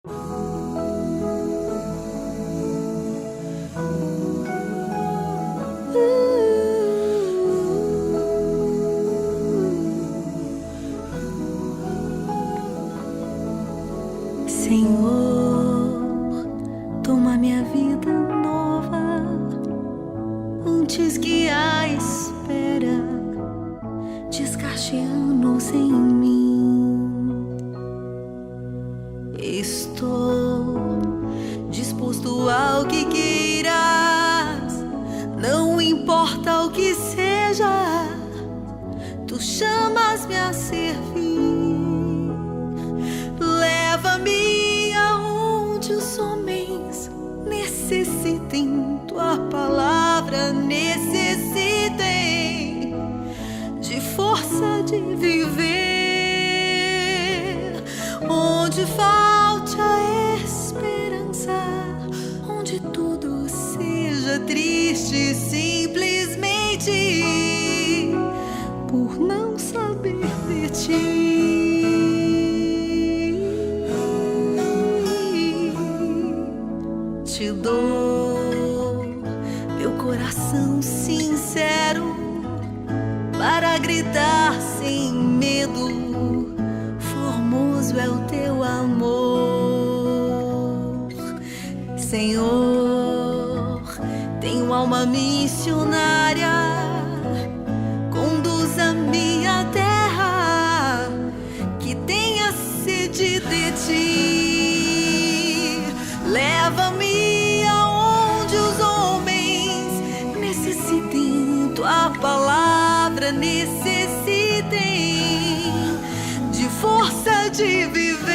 Senhor, toma minha vida nova antes que a espera desgaste anos em mim. Estou disposto ao que queiras, não importa o que seja, tu chamas-me a servir. Leva-me aonde os homens necessitem, tua palavra necessitem de força de viver. Onde falte a esperança, onde tudo seja triste, simplesmente por não saber de ti. Te dou meu coração sincero para gritar sem medo. Formoso é o teu amor, Senhor. Tenho alma missionária, conduz-me à terra que tenha sede de ti. Leva-me aonde os homens necessitem, tua palavra necessitem de força de viver.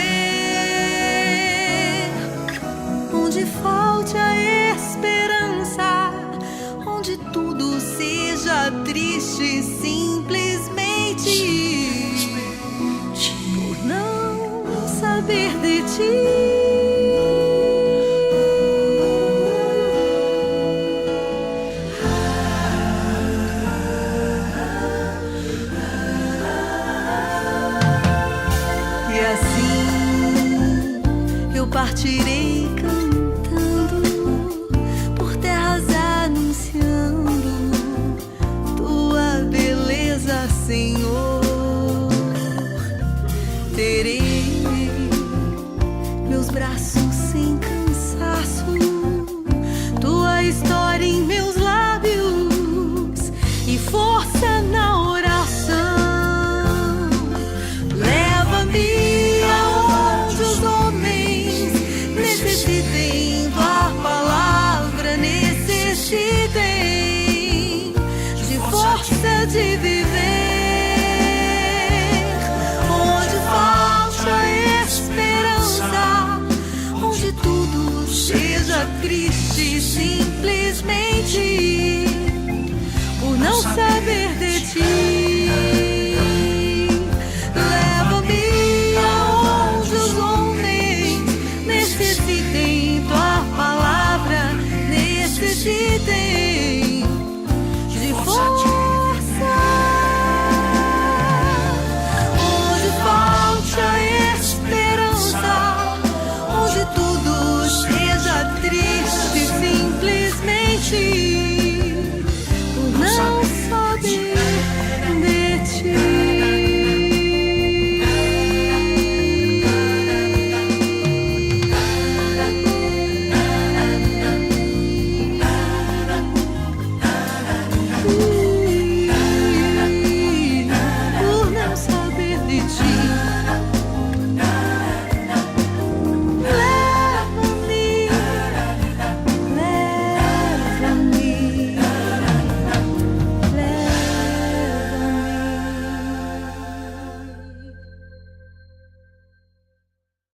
Onde falte a esperança, onde tudo seja triste, simplesmente por não saber de ti. Partirei cantando por terras anunciando tua beleza, Senhor. Terei meus braços sem cansaço, tua história em meus lábios e força na oração. Leva-me aonde os homens necessitem, tua palavra necessitem de força de viver. Onde falta a esperança, onde tudo seja triste, simplesmente por não saber